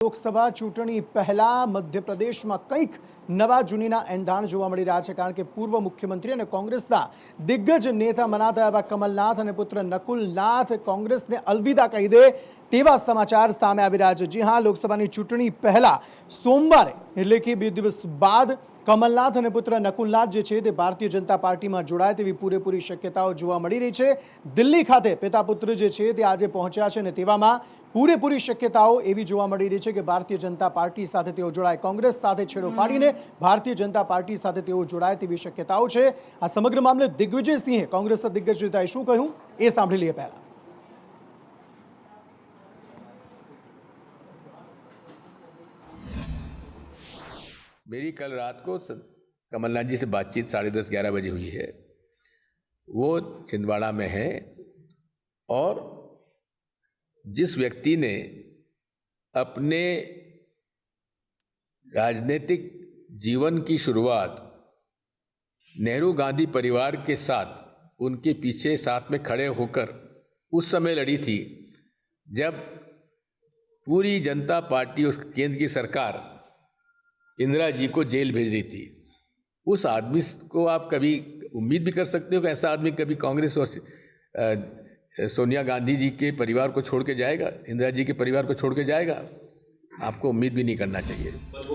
લોકસભા ચૂંટણી પહેલા મધ્યપ્રદેશમાં કંઈક નવા જૂનીના એંધાણ જોવા મળી રહ્યા છે, કારણ કે પૂર્વ મુખ્યમંત્રી અને કોંગ્રેસના દિગ્ગજ નેતા મનાતા એવા કમલનાથ અને પુત્ર નકુલનાથ કોંગ્રેસને અલવિદા કહી દે તેવા સમાચાર સામે આવી રહ્યા છે। જી હા, લોકસભાની ચૂંટણી પહેલા સોમવારે એટલે કે 2 દિવસ બાદ કમલનાથ અને પુત્ર નકુલનાથ જે છે તે ભારતીય જનતા પાર્ટીમાં જોડાય તેવી પૂરેપૂરી શક્યતાઓ જોવા મળી રહી છે। દિલ્હી ખાતે પિતા પુત્ર જે છે તે આજે પહોંચ્યા છે અને તેવામાં પૂરેપૂરી શક્યતાઓ એવી જોવા મળી રહી છે કે ભારતીય જનતા પાર્ટી સાથે તેઓ જોડાય, કોંગ્રેસ સાથે છેડો ફાડીને ભારતીય જનતા પાર્ટી સાથે તેઓ જોડાય તેવી શક્યતાઓ છે। આ સમગ્ર મામલે દિગ્વિજયસિંહે કોંગ્રેસના દિગ્ગજ નેતાએ શું કહ્યું એ સાંભળી લઈએ। પહેલા मेरी कल रात को कमलनाथ जी से बातचीत 10:30-11 बजे हुई है। वो छिंदवाड़ा में है और जिस व्यक्ति ने अपने राजनीतिक जीवन की शुरुआत नेहरू गांधी परिवार के साथ उनके पीछे साथ में खड़े होकर उस समय लड़ी थी जब पूरी जनता पार्टी और केंद्र की सरकार इंदिरा जी को जेल भेज रही थी। उस आदमी को आप कभी उम्मीद भी कर सकते हो कि ऐसा आदमी कभी कांग्रेस और सोनिया गांधी जी के परिवार को छोड़ के जाएगा, इंदिरा जी के परिवार को छोड़ के जाएगा? आपको उम्मीद भी नहीं करना चाहिए।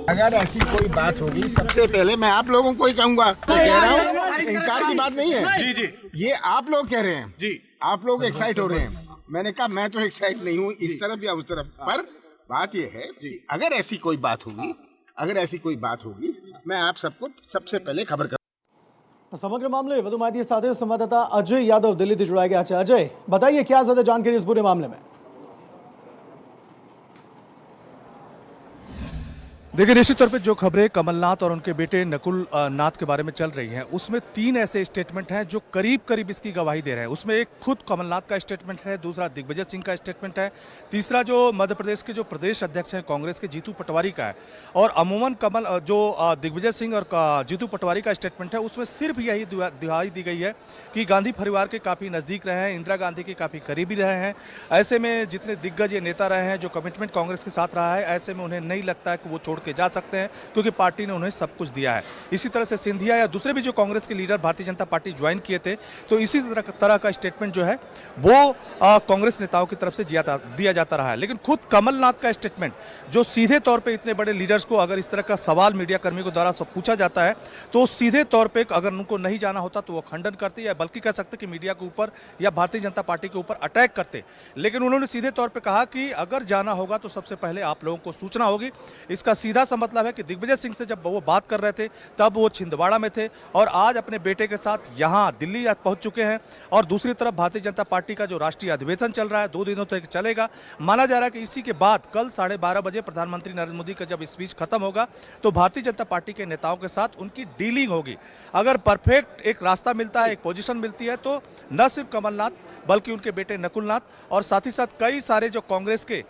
अगर ऐसी कोई बात होगी, सबसे पहले मैं आप लोगों को ही कहूंगा, कह रहा हूँ, इनकार की बात नहीं है जी जी, ये आप लोग कह रहे हैं जी, आप लोग एक्साइट हो रहे हैं। मैंने कहा मैं तो एक्साइट नहीं हूँ इस तरफ या उस तरफ, पर बात यह है कि अगर ऐसी कोई बात होगी, मैं आप सबको सबसे पहले खबर कर। समग्र मामले વધુ માહિતી સાથે સંવાદદાતા અજય યાદવ દિલ્હીથી જોડાઈ ગયા છે। अजय, बताइए क्या ज्यादा जानकारी इस पूरे मामले में? देखिए, निश्चित तौर पे जो खबरें कमलनाथ और उनके बेटे नकुल नाथ के बारे में चल रही हैं, उसमें 3 ऐसे स्टेटमेंट हैं जो करीब करीब इसकी गवाही दे रहे हैं। उसमें एक खुद कमलनाथ का स्टेटमेंट है, दूसरा दिग्विजय सिंह का स्टेटमेंट है, तीसरा जो मध्य प्रदेश के जो प्रदेश अध्यक्ष हैं कांग्रेस के जीतू पटवारी का है। और अमूमन जो दिग्विजय सिंह और जीतू पटवारी का स्टेटमेंट है उसमें सिर्फ यही दुहाई दी गई है कि गांधी परिवार के काफ़ी नज़दीक रहे हैं, इंदिरा गांधी के काफ़ी करीबी रहे हैं। ऐसे में जितने दिग्गज ये नेता रहे हैं, जो कमिटमेंट कांग्रेस के साथ रहा है, ऐसे में उन्हें नहीं लगता है कि वो छोड़ के जा सकते हैं, क्योंकि पार्टी ने उन्हें सब कुछ दिया है। इसी तरह से सिंधिया या दूसरे भी जो कांग्रेस के leader Bharatiya Janata party join किए थे, तो इसी तरह का स्टेटमेंट जो है वो कांग्रेस नेताओं की तरफ से दिया जाता रहा है। लेकिन खुद कमलनाथ का स्टेटमेंट, जो सीधे तौर पे इतने बड़े लीडर्स को अगर इस तरह का सवाल मीडिया कर्मियों के द्वारा पूछा जाता है, तो सीधे तौर पे अगर उनको नहीं जाना होता तो वो खंडन करते, या बल्कि कह सकते कि मीडिया के ऊपर या भारतीय जनता पार्टी के ऊपर अटैक करते। लेकिन उन्होंने सीधे तौर पर कहा कि अगर जाना होगा तो सबसे पहले आप लोगों को सूचना होगी। इसका सीधा सा मतलब है कि दिग्विजय सिंह से जब वो बात कर रहे थे तब वो छिंदवाड़ा में थे, और आज अपने बेटे के साथ यहाँ दिल्ली पहुंच चुके हैं। और दूसरी तरफ भारतीय जनता पार्टी का जो राष्ट्रीय अधिवेशन चल रहा है, 2 दिनों तक चलेगा। माना जा रहा है कि इसी के बाद कल 12:30 बजे प्रधानमंत्री नरेंद्र मोदी का जब स्पीच खत्म होगा तो भारतीय जनता पार्टी के नेताओं के साथ उनकी डीलिंग होगी। अगर परफेक्ट एक रास्ता मिलता है, एक पोजीशन मिलती है, तो न सिर्फ कमलनाथ बल्कि उनके बेटे नकुलनाथ और साथ ही साथ कई सारे जो कांग्रेस के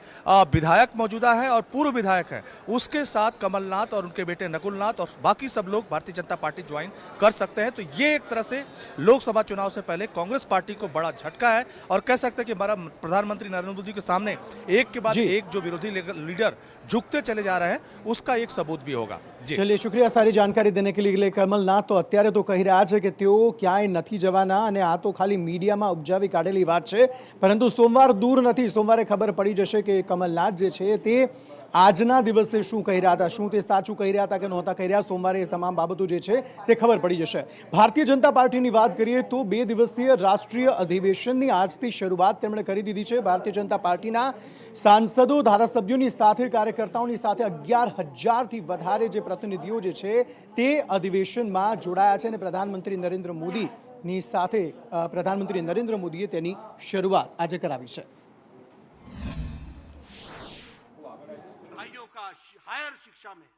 विधायक मौजूदा है और पूर्व विधायक है, उसके साथ कमलनाथ और उनके बेटे नकुलनाथ और बाकी सब लोग भारतीय जनता पार्टी ज्वाइन कर सकते हैं। तो ये एक तरह से लोकसभा चुनाव से पहले कांग्रेस पार्टी को बड़ा झटका है, और कह सकते हैं कि हमारा प्रधानमंत्री नरेंद्र मोदी के सामने एक के बाद एक जो विरोधी लीडर झुकते चले जा रहे हैं, उसका एक सबूत भी होगा। चलिए, शुक्रिया सारी जानकारी देने के लिए। कमलनाथ तो અત્યારે તો કહી રહ્યા છે કે તેઓ ક્યાંય નથી જવાના અને આ તો ખાલી મીડિયામાં ઉપજાવી કાઢેલી વાત છે, પરંતુ સોમવાર દૂર નથી। સોમવારે ખબર પડી જશે કે કમલનાથ જે છે તે આજના દિવસે શું કહી રહ્યા હતા, શું તે સાચું કહી રહ્યા હતા કે નહોતા કહી રહ્યા। સોમવારે એ તમામ બાબતો જે છે તે ખબર પડી જશે। ભારતીય જનતા પાર્ટીની વાત કરીએ તો 2 દિવસીય રાષ્ટ્રીય અધિવેશનની આજથી શરૂઆત તેમણે કરી દીધી છે। ભારતીય જનતા પાર્ટીના સાંસદો, ધારાસભ્યોની સાથે કાર્યકર્તાઓની સાથે 11,000થી વધારે જે પ્રતિનિધિઓ જે છે તે અધિવેશનમાં જોડાયા છે અને પ્રધાનમંત્રી નરેન્દ્ર મોદીએ તેની શરૂઆત આજે કરાવી છે। हायर शिक्षा में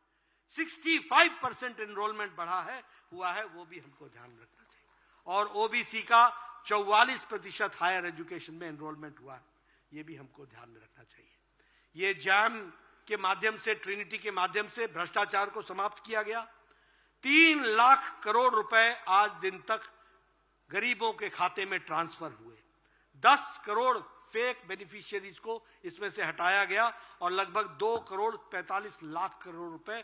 65% एनरोलमेंट बढ़ा है, हुआ है, वो भी हमको ध्यान रखना चाहिए। और ओबीसी का 44% हायर एजुकेशन में एनरोलमेंट हुआ है, ये भी हमको ध्यान में रखना चाहिए। ये जैम के माध्यम से, ट्रिनिटी के माध्यम से भ्रष्टाचार को समाप्त किया गया। 3 लाख करोड़ रुपए आज दिन तक गरीबों के खाते में ट्रांसफर हुए। 10 करोड़ फेक बेनिफिशियरीज को इसमें से हटाया गया और लगभग 2,45,00,000 करोड़ रुपए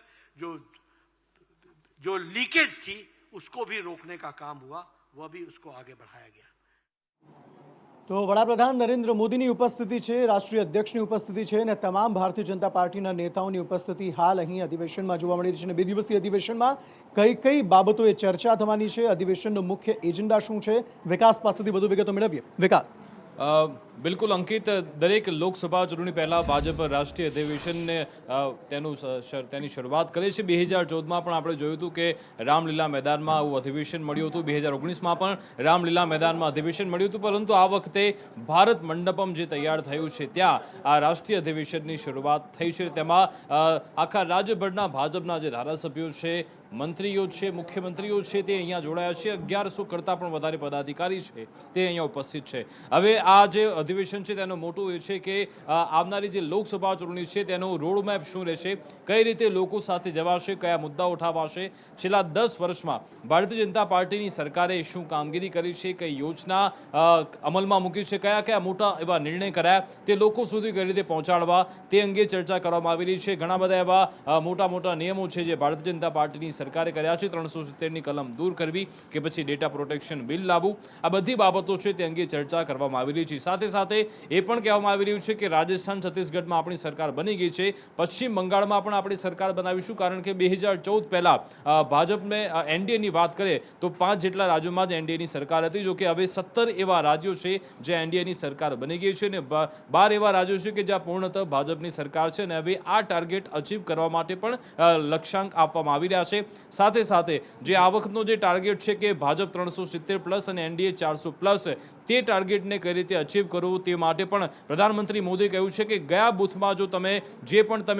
जो लीकेज थी उसको भी रोकने का काम हुआ, वह भी उसको आगे बढ़ाया गया। તો વડાપ્રધાન નરેન્દ્ર મોદીની ઉપસ્થિતિ છે, રાષ્ટ્રીય અધ્યક્ષની ઉપસ્થિતિ છે અને તમામ ભારતીય જનતા પાર્ટીના નેતાઓની ઉપસ્થિતિ હાલ અહીં અધિવેશનમાં જોવા મળી રહી છે અને 2 દિવસીય અધિવેશનમાં કઈ બાબતોએ ચર્ચા થવાની છે, અધિવેશનનો મુખ્ય એજન્ડા શું છે, વિકાસ પાસેથી વધુ વિગતો મેળવીએ. વિકાસ. બિલકુલ અંકિત, દરેક લોકસભા ચૂંટણી પહેલાં ભાજપ રાષ્ટ્રીય અધિવેશનને તેની શરૂઆત કરે છે. 2014માં પણ આપણે જોયું હતું કે રામલીલા મેદાનમાં આવું અધિવેશન મળ્યું હતું, 2019માં પણ રામલીલા મેદાનમાં અધિવેશન મળ્યું હતું, પરંતુ આ વખતે ભારત મંડપમ જે તૈયાર થયું છે ત્યાં આ રાષ્ટ્રીય અધિવેશનની શરૂઆત થઈ છે. તેમાં આખા રાજ્યભરના ભાજપના જે ધારાસભ્યો છે, મંત્રીઓ છે, મુખ્યમંત્રીઓ છે તે અહીંયા જોડાયા છે. 1100 કરતાં પણ વધારે પદાધિકારી છે તે અહીંયા ઉપસ્થિત છે. હવે આ જે અધિવેશન છે તેનો મોટો એ છે કે આવનારી જે લોકસભા ચૂંટણી છે તેનો રોડમેપ શું રહેશે, કઈ રીતે લોકો સાથે જવાશે, કયા મુદ્દાઓ ઉઠાવાશે, છેલ્લા 10 વર્ષમાં ભારતીય જનતા પાર્ટીની સરકારે શું કામગીરી કરી છે, કઈ યોજના અમલમાં મૂકી છે, કયા કયા મોટા એવા નિર્ણય કર્યા તે લોકો સુધી કઈ રીતે પહોંચાડવા તે અંગે ચર્ચા કરવામાં આવી રહી છે. ઘણા બધા એવા મોટા નિયમો છે જે ભારતીય જનતા પાર્ટીની સરકારે કર્યા છે. 370ની કલમ દૂર કરવી કે પછી ડેટા પ્રોટેક્શન બિલ લાવવું, આ બધી બાબતો છે તે અંગે ચર્ચા કરવામાં આવી રહી છે. સાથે સાથે એ પણ કહેવામાં આવી રહ્યું છે કે રાજસ્થાન, છત્તીસગઢમાં આપણી સરકાર બની ગઈ છે, પશ્ચિમ બંગાળમાં પણ આપણી સરકાર બનાવીશું, કારણ કે 2014 પહેલા ભાજપને એનડીએની વાત કરે તો 5 જેટલા રાજ્યોમાં જ એનડીએની સરકાર હતી. જોકે હવે 17 એવા રાજ્યો છે જે એનડીએની સરકાર બની ગઈ છે અને 12 એવા રાજ્યો છે કે જ્યાં પૂર્ણતઃ ભાજપની સરકાર છે અને હવે આ ટાર્ગેટ અચીવ કરવા માટે પણ લક્ષ્યાંક આપવામાં આવી રહ્યા છે. સાથે સાથે જે આ વખતનો જે ટાર્ગેટ છે કે ભાજપ 370+ અને એનડીએ 400+, તે ટાર્ગેટને કઈ રીતે અચીવ કરવું તે માટે પણ પ્રધાનમંત્રી મોદીએ કહ્યું છે કે ગયા બૂથમાં જો તમે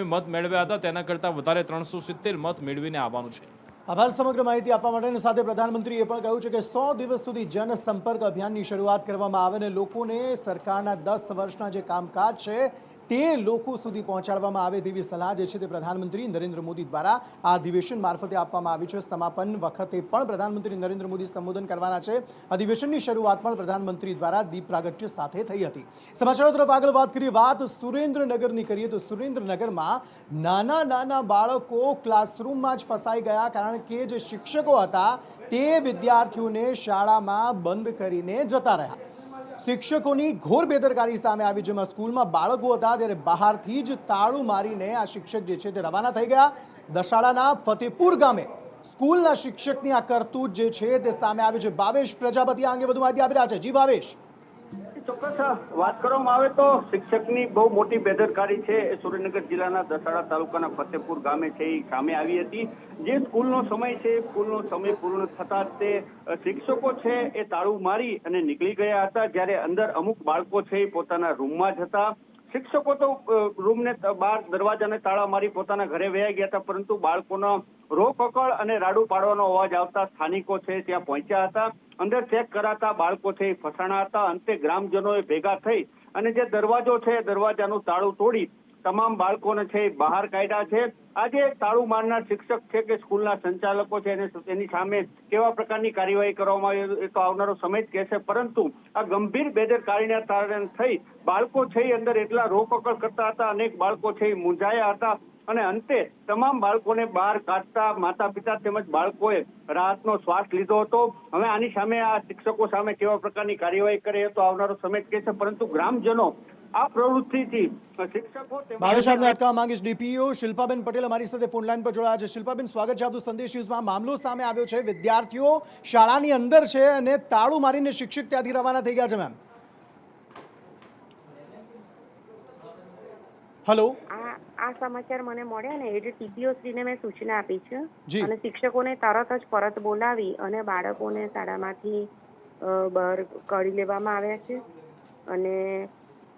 મત મેળવ્યા હતા તેના કરતાં વધારે 370 મત મેળવીને આવવાનું છે. આભાર સમગ્ર માહિતી આપવા માટે. સાથે પ્રધાનમંત્રીએ પણ કહ્યું છે કે 100 દિવસ સુધી જનસંપર્ક અભિયાનની શરૂઆત કરવામાં આવે અને લોકોને સરકારના 10 વર્ષના જે કામકાજ છે તે લોકો સુધી પહોંચાડવામાં આવે તેવી સલાહ જે છે તે પ્રધાનમંત્રી નરેન્દ્ર મોદી દ્વારા આ અધિવેશન મારફતે આપવામાં આવી છે. સમાપન વખતે પણ પ્રધાનમંત્રી નરેન્દ્ર મોદી સંબોધન કરવાના છે. અધિવેશનની શરૂઆત પણ પ્રધાનમંત્રી દ્વારા દીપ પ્રાગટ્ય સાથે થઈ હતી. સમાચારો તરફ આગળ વાત કરીએ. વાત સુરેન્દ્રનગરની કરીએ તો સુરેન્દ્રનગરમાં નાના બાળકો ક્લાસરૂમમાં જ ફસાઈ ગયા, કારણ કે જે શિક્ષકો હતા તે વિદ્યાર્થીઓને શાળામાં બંધ કરીને જતા રહ્યા. શિક્ષકોની ઘોર બેદરકારી સામે આવી, જેમાં સ્કૂલમાં બાળકો હતા ત્યારે બહારથી જ તાળું મારીને આ શિક્ષક જે છે તે રવાના થઈ ગયા. દશાડાના ફતેપુર ગામે સ્કૂલના શિક્ષકની આ કરતૂત જે છે તે સામે આવી છે. ભાવેશ પ્રજાપતિ આ અંગે વધુ માહિતી આપી રહ્યા છે. જી ભાવેશ. ચોક્કસ વાત કરવામાં આવે તો શિક્ષકની બહુ મોટી બેદરકારી છે એ સુરેન્દ્રનગર જિલ્લાના દસાડા તાલુકાના ફતેપુર ગામે છે એ સામે આવી હતી. જે સ્કૂલનો સમય છે, સ્કૂલનો સમય પૂર્ણ થતા તે શિક્ષકો છે એ તાળું મારી અને નીકળી ગયા હતા, જ્યારે અંદર અમુક બાળકો છે એ પોતાના રૂમમાં જ હતા. શિક્ષકો તો રૂમને બહાર દરવાજાને તાળા મારી પોતાના ઘરે વયા ગયા હતા, પરંતુ બાળકોનો રોકકળ અને રાડું પાડવાનો અવાજ આવતા સ્થાનિકો છે ત્યાં પહોંચ્યા હતા. અંદર ચેક કરાતા બાળકો છે એ ફસાણા હતા. અંતે ગ્રામજનોએ ભેગા થઈ અને જે દરવાજો છે દરવાજાનું તાળું તોડી તમામ બાળકોને છે બહાર કાઢ્યા છે. આજે તાળું મારનાર શિક્ષક છે કે સ્કૂલના સંચાલકો છે એની સામે કેવા પ્રકારની કાર્યવાહી કરવામાં આવે એ તો આવનારો સમય જ કહેશે, પરંતુ આ ગંભીર બેદરકારીના કારણે થઈ બાળકો છે અંદર એટલા રોકકળ કરતા હતા, અનેક બાળકો છે મૂંઝાયા હતા અને અંતે તમામ બાળકોને બહાર કાઢતા માતા પિતા તેમજ બાળકોએ રાહતનો શ્વાસ લીધો હતો. હવે આની સામે આ શિક્ષકો સામે કેવા પ્રકારની કાર્યવાહી કરે તો આવનારો સમય જ કહેશે, પરંતુ ગ્રામજનો આ પ્રવૃત્તિથી શિક્ષકો ભાવેશ આપને અટકાવવા માંગીશ. ડીપીઓ શિલ્પાબેન પટેલ અમારી સાથે ફોન લાઈન પર જોડાયા છે. શિલ્પાબેન, સ્વાગત છે આપનું સંદેશ ન્યૂઝમાં. મામલો સામે આવ્યો છે, વિદ્યાર્થીઓ શાળાની અંદર છે અને તાળું મારીને શિક્ષક ત્યાંથી રવાના થઈ ગયા છે. Ma'am, hello. આ સમાચાર મને મળ્યા ને એટલે ટીપીઓ શ્રીને મેં સૂચના આપી છે અને શિક્ષકોને તરત જ પરત બોલાવી અને બાળકોને શાળામાંથી બહાર કાઢી લેવામાં આવ્યા છે અને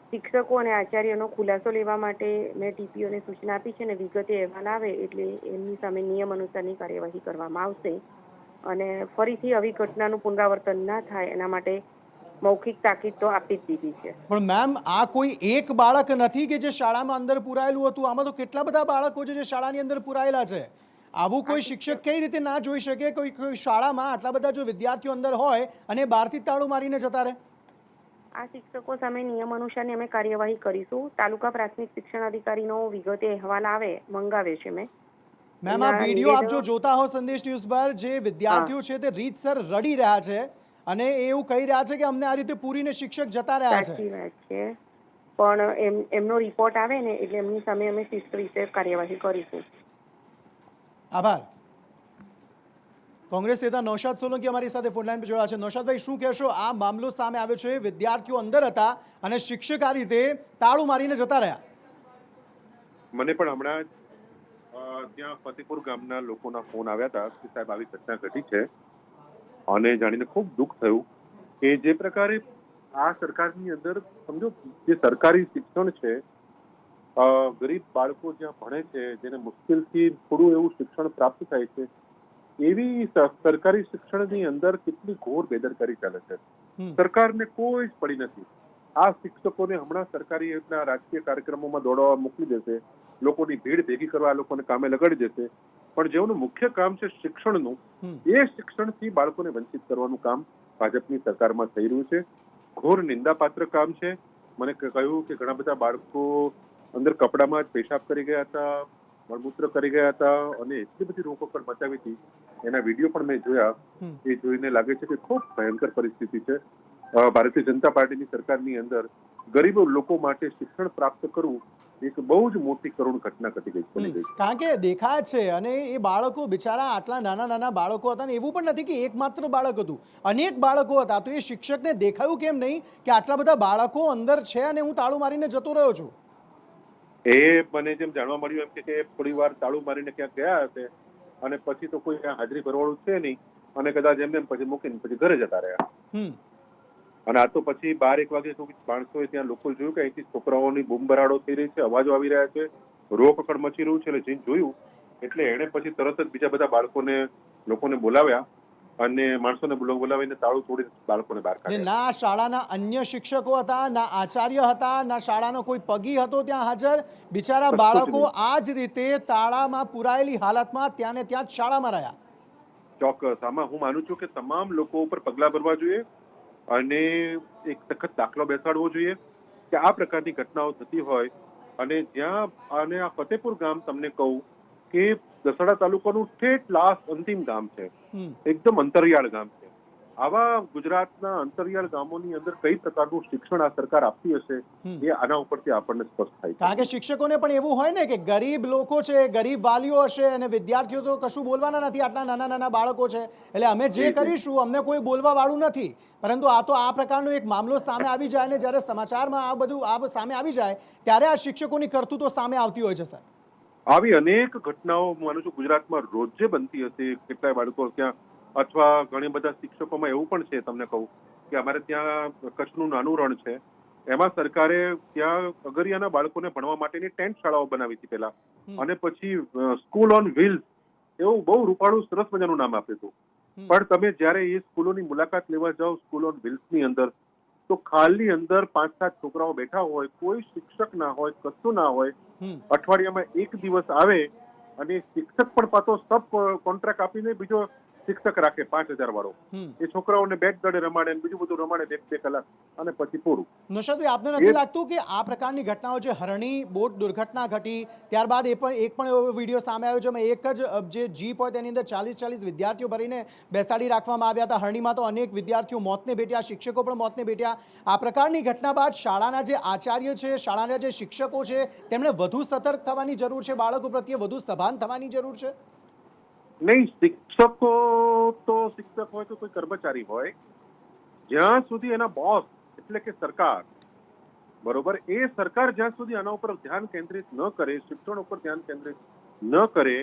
શિક્ષકો અને આચાર્યનો ખુલાસો લેવા માટે મેં ટીપીઓને સૂચના આપી છે અને વિગતે અહેવાલ આવે એટલે એમની સામે નિયમ અનુસારની કાર્યવાહી કરવામાં આવશે અને ફરીથી આવી ઘટનાનું પુનરાવર્તન ના થાય એના માટે મૌખિક તાકીદ તો આપી જ દીધી છે. પણ મેમ, આ કોઈ એક બાળક નથી કે જે શાળામાં અંદર પુરાયેલું હતું, આમાં તો કેટલા બધા બાળકો છે જે શાળાની અંદર પુરાયેલા છે. આવું કોઈ શિક્ષક કઈ રીતે ના જોઈ શકે? કોઈ શાળામાં આટલા બધા જો વિદ્યાર્થીઓ અંદર હોય અને બહારથી તાળું મારીને જતા રહે? આ શિક્ષકો સામે નિયમ અનુસારની અમે કાર્યવાહી કરીશું. તાલુકા પ્રાથમિક શિક્ષણ અધિકારીનો વિગતે અહેવાલ મંગાવે છે મેં. મેમ, આ વિડીયો આપ જો જોતા હો સંદેશ ન્યૂઝ પર, જે વિદ્યાર્થીઓ છે તે રીતસર રડી રહ્યા છે અને એવું કહી રહ્યા છે કે અમને આ રીતે પૂરીને શિક્ષક જતા રહ્યા છે. સાચી વાત છે, પણ એમનો રિપોર્ટ આવે ને એટલે એમની સામે અમે શિસ્ત રીતે કાર્યવાહી કરીશું. આભાર. કોંગ્રેસ નેતા નૌશાદ સોલંકી અમારી સાથે ફોનલાઈન પર જોડાયા છે. નૌશાદભાઈ, શું કહેશો? આ મામલો સામે આવ્યો છે, વિદ્યાર્થીઓ અંદર હતા અને શિક્ષક આ રીતે તાળું મારીને જતા રહ્યા. મને પણ હમણાં ત્યાં ફતેપુર ગામના લોકોના ફોન આવ્યા હતા કે સાહેબ આવી ઘટના ઘટી છે, અને જાણીને ખૂબ દુઃખ થયું કે જે પ્રકારે આ સરકારની અંદર સમજો જે સરકારી શિક્ષણ છે, ગરીબ બાળકો જ્યાં ભણે છે, જેને મુશ્કેલથી થોડું એવું શિક્ષણ પ્રાપ્ત થાય છે, એવી સરકારી શિક્ષણની અંદર કેટલી ઘોર બેદરકારી ચાલે છે. સરકારને કોઈ જ પડી નથી. આ શિક્ષકોને હમણાં સરકારી રાજકીય કાર્યક્રમોમાં દોડાવવા મોકલી દેશે, લોકોની ભીડ ભેગી કરવા આ લોકોને કામે લગાડી દેશે, પણ જેઓનું મુખ્ય કામ છે શિક્ષણનું, એ શિક્ષણથી બાળકોને વંચિત કરવાનું કામ ભાજપની સરકારમાં થઈ રહ્યું છે. ઘોર નિંદાપાત્ર કામ છે. મને કહ્યું કે ઘણા બધા બાળકો અંદર કપડામાં જ પેશાબ કરી ગયા હતા, મળમૂત્ર કરી ગયા હતા, અને એટલી બધી રોકકડ મચાવી હતી. એના વિડીયો પણ મેં જોયા. એ જોઈને લાગે છે કે ખૂબ ભયંકર પરિસ્થિતિ છે. ભારતીય જનતા પાર્ટીની સરકારની અંદર ગરીબ લોકો માટે શિક્ષણ પ્રાપ્ત કરવું એક બહુ જ મોટી કરુણ ઘટના ઘટી ગઈ. કારણ કે દેખાય છે, અને એ બાળકો બિચારા આટલા નાના નાના બાળકો હતા, ને એવું પણ નથી કે એકમાત્ર બાળક હતું, અનેક બાળકો હતા. તો એ શિક્ષકને દેખાયું કેમ નહીં કે આટલા બધા બાળકો અંદર છે અને હું તાળું મારીને જતો રહ્યો છું? એ મને જેમ જાણવા મળ્યું એમ કે થોડી વાર તાળું મારીને ક્યાંક ગયા હશે, અને પછી તો કોઈ ત્યાં હાજરી ભરવાળું છે નહીં, અને કદાચ એમને પછી મૂકીને પછી ઘરે જતા રહ્યા. અને આ તો પછી 12-1 વાગે માણસોએ ત્યાં લોકો જોયું કે અહીંથી છોકરાઓની બૂમબરાડો થઈ રહી છે, અવાજો આવી રહ્યા છે, રોકકડ મચી રહ્યું છે. એટલે જઈને જોયું એટલે એણે પછી તરત જ બીજા બધા લોકોને બોલાવ્યા અને માણસોને બોલાવીને તાળું તોડી બાળકોને બહાર કાઢ્યા. ના શાળાના અન્ય શિક્ષકો હતા, ના આચાર્ય હતા, ના શાળાનો કોઈ પગી હતો ત્યાં હાજર. બિચારા બાળકો આ જ રીતે તાળામાં પુરાયેલી હાલતમાં ત્યાં ને ત્યાં જ શાળામાં રહ્યા. ચોક્કસ. આમાં હું માનું છું કે તમામ લોકો ઉપર પગલાં ભરવા જોઈએ અને એક સખત દાખલો બેસાડવો જોઈએ કે આ પ્રકારની ઘટનાઓ થતી હોય. અને જ્યાં અને આ ફતેપુર ગામ તમને કહું કે દસાડા તાલુકાનું ઠેઠ લાસ્ટ અંતિમ ગામ છે, એકદમ અંતરિયાળ ગામ છે. આવા ગુજરાતના અંતરિયાળ ગામોની અંદર કઈ પ્રકારનું શિક્ષણ આ સરકાર આપતી હશે એ આના ઉપરથી આપણને સ્પષ્ટ થાય. કારણ કે શિક્ષકોને પણ એવું હોય ને કે ગરીબ લોકો છે, ગરીબ વાલીઓ હશે, અને વિદ્યાર્થીઓ તો કશું બોલવાના નથી, આટલા નાના નાના બાળકો છે, એટલે અમે જે કરીશું અમને કોઈ બોલવા વાળું નથી. પરંતુ આ તો આ પ્રકારનો એક મામલો સામે આવી જાય ને જ્યારે સમાચારમાં આ બધું સામે આવી જાય ત્યારે આ શિક્ષકોની કરતૂતો સામે આવતી હોય છે. સર, આવી અનેક ઘટનાઓ માનું છું ગુજરાતમાં રોજે બનતી હશે. કેટલાય બાળકો ત્યાં, અથવા ઘણી બધા શિક્ષકોમાં એવું પણ છે, તમને કહું કે અમારે ત્યાં કચ્છનું નાનું રણ છે, એમાં સરકારે ત્યાં અગરિયાના બાળકોને ભણવા માટેની ટેન્ટ શાળાઓ બનાવી હતી પહેલા, અને પછી સ્કૂલ ઓન વ્હીલ્સ એવું બહુ રૂપાળું સરસ મજાનું નામ આપ્યું હતું. પણ તમે જ્યારે એ સ્કૂલોની મુલાકાત લેવા જાઓ સ્કૂલ ઓન વ્હીલ્સની અંદર, તો ખાલી અંદર 5-7 છોકરાઓ બેઠા હોય, કોઈ શિક્ષક ના હોય, કશું ના હોય. અઠવાડિયામાં 1 દિવસ આવે અને શિક્ષક પણ પાછો સબ કોન્ટ્રાક્ટ આપીને બીજો શિક્ષક રાખે 5,000 વાળો. એ છોકરાઓને બેટ દડે રમાડે, બીજું બધું રમાડે 2 કલાક, અને પછી પૂરું. નૌશાદભાઈ, આપને નથી લાગતું કે આ પ્રકારની ઘટનાઓ, જે હરણી બોટ દુર્ઘટના ઘટી ત્યારબાદ એક પણ એવો વિડીયો સામે આવ્યો છે, એક જ જે જીપ હોય તેની અંદર 40 વિદ્યાર્થીઓ ભરીને બેસાડી રાખવામાં આવ્યા હતા. હરણીમાં તો અનેક વિદ્યાર્થીઓ મોતને ભેટ્યા, શિક્ષકો પણ મોતને ભેટ્યા. આ પ્રકારની ઘટના બાદ શાળાના જે આચાર્ય છે, શાળાના જે શિક્ષકો છે, તેમણે વધુ સતર્ક થવાની જરૂર છે, બાળકો પ્રત્યે વધુ સભાન થવાની જરૂર છે. નહીં, શિક્ષકો તો શિક્ષક હોય કે કોઈ કર્મચારી હોય, જ્યાં સુધી એના બોસ એટલે કે સરકાર, બરોબર, એ સરકાર જ્યાં સુધી આના ઉપર ધ્યાન કેન્દ્રિત ન કરે, શિક્ષણ ઉપર ધ્યાન કેન્દ્રિત ન કરે,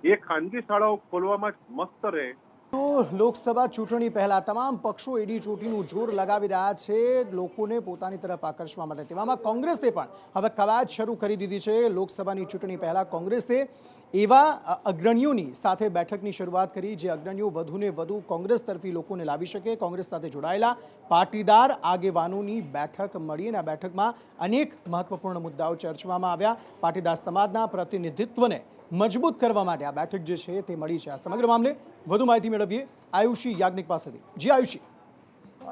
એ ખાનગી શાળાઓ ખોલવામાં જ મસ્ત રહે. તો લોકસભા ચૂંટણી પહેલા તમામ પક્ષો એડી ચોટીનું જોર લગાવી રહ્યા છે લોકોને પોતાની તરફ આકર્ષવા માટે. તેવામાં કોંગ્રેસે પણ હવે કવાયત શરૂ કરી દીધી છે. લોકસભાની ચૂંટણી પહેલા કોંગ્રેસે એવા અગ્રણીઓની સાથે બેઠકની શરૂઆત કરી જે અગ્રણીઓ વધુને વધુ કોંગ્રેસ તરફી લોકોને લાવી શકે. કોંગ્રેસ સાથે જોડાયેલા પાટીદાર આગેવાનોની બેઠક મળી અને આ બેઠકમાં અનેક મહત્વપૂર્ણ મુદ્દાઓ ચર્ચવામાં આવ્યા. પાટીદાર સમાજના પ્રતિનિધિત્વને મજબૂત કરવા માટે આ બેઠક જે છે તે મળી છે. આ સમગ્ર મામલે વધુ માહિતી મેળવીએ આયુષી યાજ્ઞિક પાસેથી. જી આયુષી.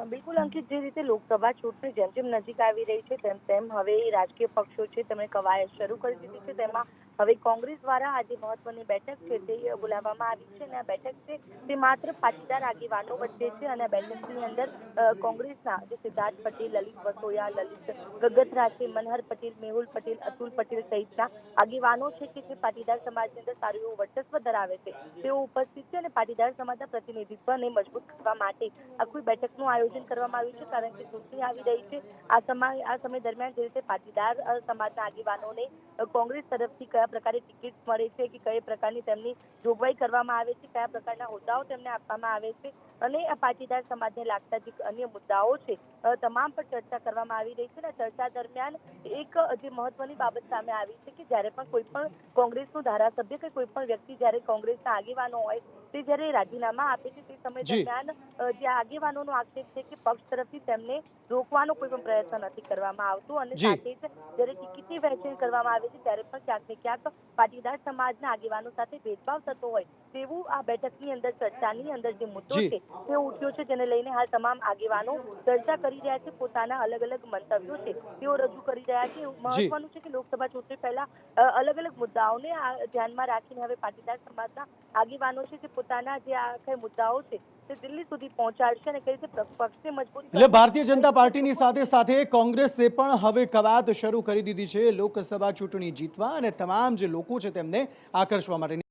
બિલકુલ અંકિત, જે રીતે લોકસભા ચૂંટણી જેમ જેમ નજીક આવી રહી છે તેમ તેમ હવે રાજકીય પક્ષો છે તેમણે કવાયત શરૂ કરી દીધી છે. તેમાં હવે કોંગ્રેસ દ્વારા આજે મહત્વની બેઠક છે તે બોલાવવામાં આવી છે અને આ બેઠક છે તે માત્ર પાટીદાર આગેવાનો વચ્ચે છે અને આ બેઠકની અંદર કોંગ્રેસના જે સિદ્ધાર્થ પટેલ, લલિત વસોયા, લલિત ગગથરા છે, મનહર પટેલ, મેહુલ પટેલ, અતુલ પટેલ સહિતના આગેવાનો છે કે જે પાટીદાર સમાજની અંદર સારું એવું વર્ચસ્વ ધરાવે છે તેઓ ઉપસ્થિત છે અને પાટીદાર સમાજના પ્રતિનિધિત્વને મજબૂત કરવા માટે આખી બેઠકનું આયોજન કરવામાં આવ્યું છે. કારણ કે ચૂંટણી આવી રહી છે. આ સમય દરમિયાન જે રીતે પાટીદાર સમાજના આગેવાનોને કોંગ્રેસ તરફથી કયા પ્રકારે ટિકિટ મળે છે કે કઈ પ્રકારની તેમની જોગવાઈ કરવામાં આવે છે, કયા પ્રકારના હોદ્દાઓ તેમને આપવામાં આવે છે અને આ પાટીદાર સમાજને લાગતા જે અન્ય મુદ્દાઓ છે તમામ પર ચર્ચા કરવામાં આવી રહી છે. અને ચર્ચા દરમિયાન એક જે મહત્વની બાબત સામે આવી છે કે જ્યારે પણ કોઈ પણ કોંગ્રેસનું ધારાસભ્ય કે કોઈ પણ વ્યક્તિ જ્યારે કોંગ્રેસના આગેવાનો હોય તે જ્યારે રાજીનામા આપે છે તે સમય દરમિયાન જે આગેવાનોનો આક્ષેપ છે કે પક્ષ તરફથી તેમને રોકવાનો કોઈ પણ પ્રયત્ન નથી કરવામાં આવતો અને સાથે જ જ્યારે ટિકિટની વહેંચણી કરવામાં આવે છે ત્યારે પણ ક્યાંક ને ક્યાંક પાટીદાર સમાજના આગેવાનો સાથે ભેદભાવ થતો હોય તેવું આ બેઠકની અંદર ચર્ચાની અંદર જે મુદ્દો છે તે ઉઠ્યો છે, જેને લઈને હાલ તમામ આગેવાનો ચર્ચા કરી રહ્યા છે, પોતાના અલગ અલગ મંતવ્યો છે તેઓ રજૂ કરી રહ્યા છે. મહત્વનું છે કે લોકસભા ચૂંટણી પહેલા અલગ અલગ મુદ્દાઓને ધ્યાનમાં રાખીને હવે પાટીદાર સમાજના આગેવાનો છે જે પોતાના જે આખા મુદ્દાઓ છે તે દિલ્હી સુધી પહોંચાડશે અને કઈ રીતે પક્ષને મજબૂત એટલે ભારતીય જનતા પાર્ટીની સાથે સાથે કોંગ્રેસે પણ હવે કવાયત શરૂ કરી દીધી છે લોકસભા ચૂંટણી જીતવા અને તમામ જે લોકો છે તેમને આકર્ષવા માટે.